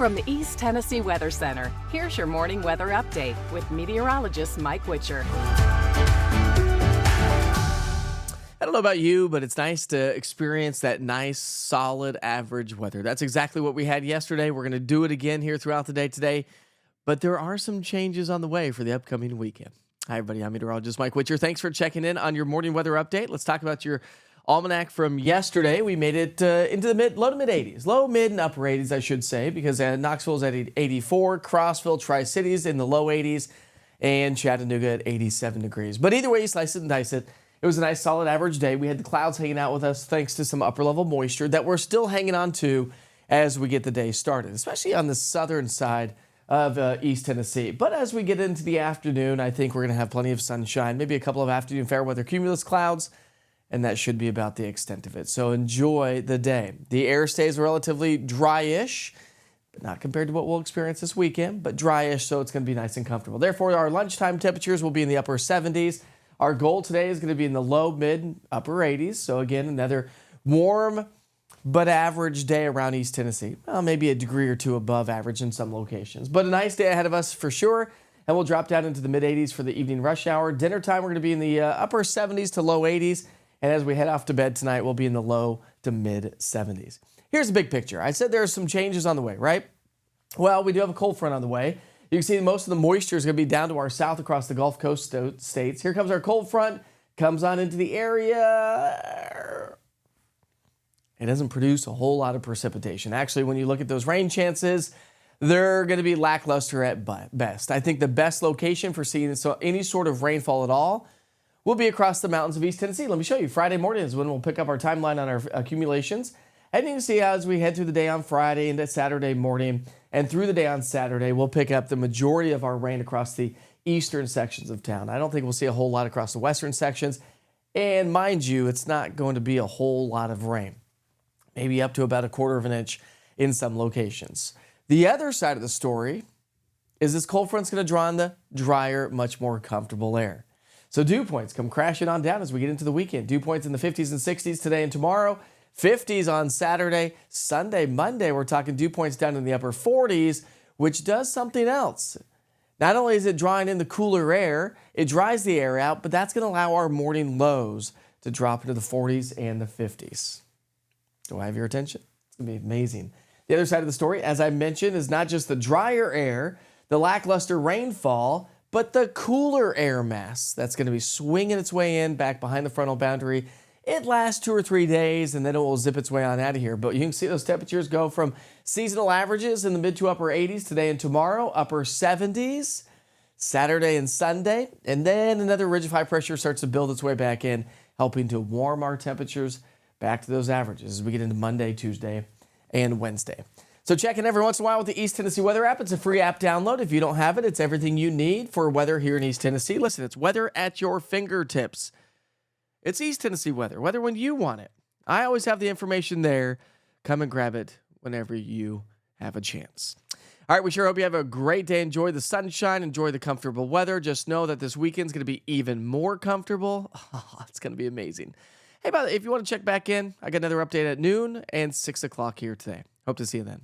From the East Tennessee Weather Center, here's your morning weather update with meteorologist Mike Witcher. I don't know about you, but it's nice to experience that nice, solid, average weather. That's exactly what we had yesterday. We're going to do it again here throughout the day today, but there are some changes on the way for the upcoming weekend. Hi, everybody. I'm meteorologist Mike Witcher. Thanks for checking in on your morning weather update. Let's talk about your almanac from yesterday. We made it into the low to mid 80s, low, mid, and upper 80s, I should say, because Knoxville's at 84, Crossville, Tri-Cities in the low 80s, and Chattanooga at 87 degrees. But either way, you slice it and dice it. It was a nice, solid, average day. We had the clouds hanging out with us thanks to some upper-level moisture that we're still hanging on to as we get the day started, especially on the southern side of East Tennessee. But as we get into the afternoon, I think we're going to have plenty of sunshine, maybe a couple of afternoon fair weather cumulus clouds, and that should be about the extent of it. So enjoy the day. The air stays relatively dry-ish, but not compared to what we'll experience this weekend, but dry-ish, so it's going to be nice and comfortable. Therefore, our lunchtime temperatures will be in the upper 70s. Our goal today is going to be in the low, mid, upper 80s. So again, another warm but average day around East Tennessee. Well, maybe a degree or two above average in some locations. But a nice day ahead of us for sure. And we'll drop down into the mid 80s for the evening rush hour. Dinner time, we're going to be in the upper 70s to low 80s. And as we head off to bed tonight, we'll be in the low to mid 70s. Here's the big picture. I said there are some changes on the way, right? Well, we do have a cold front on the way. You can see most of the moisture is going to be down to our south across the Gulf Coast states. Here comes our cold front, comes on into the area. It doesn't produce a whole lot of precipitation. Actually, when you look at those rain chances, they're going to be lackluster at best. I think the best location for seeing any sort of rainfall at all will be across the mountains of East Tennessee. Let me show you. Friday morning is when we'll pick up our timeline on our accumulations. And you can see as we head through the day on Friday into Saturday morning and through the day on Saturday, we'll pick up the majority of our rain across the eastern sections of town. I don't think we'll see a whole lot across the western sections. And mind you, it's not going to be a whole lot of rain. Maybe up to about 1/4 of an inch in some locations. The other side of the story is this cold front's going to draw in the drier, much more comfortable air. So dew points come crashing on down as we get into the weekend. Dew points in the 50s and 60s today and tomorrow. 50s on Saturday. Sunday, Monday, we're talking dew points down in the upper 40s, which does something else. Not only is it drawing in the cooler air, it dries the air out, but that's going to allow our morning lows to drop into the 40s and the 50s. Do I have your attention? It's going to be amazing. The other side of the story, as I mentioned, is not just the drier air, the lackluster rainfall, but the cooler air mass that's going to be swinging its way in back behind the frontal boundary. It lasts 2 or 3 days, and then it will zip its way on out of here. But you can see those temperatures go from seasonal averages in the mid to upper 80s today and tomorrow, upper 70s, Saturday and Sunday. And then another ridge of high pressure starts to build its way back in, helping to warm our temperatures back to those averages as we get into Monday, Tuesday, and Wednesday. So check in every once in a while with the East Tennessee Weather app. It's a free app download. If you don't have it, it's everything you need for weather here in East Tennessee. Listen, it's weather at your fingertips. It's East Tennessee weather when you want it. I always have the information there. Come and grab it whenever you have a chance. All right, we sure hope you have a great day. Enjoy the sunshine. Enjoy the comfortable weather. Just know that this weekend's going to be even more comfortable. Oh, it's going to be amazing. Hey, by the way, if you want to check back in, I got another update at noon and 6 o'clock here today. Hope to see you then.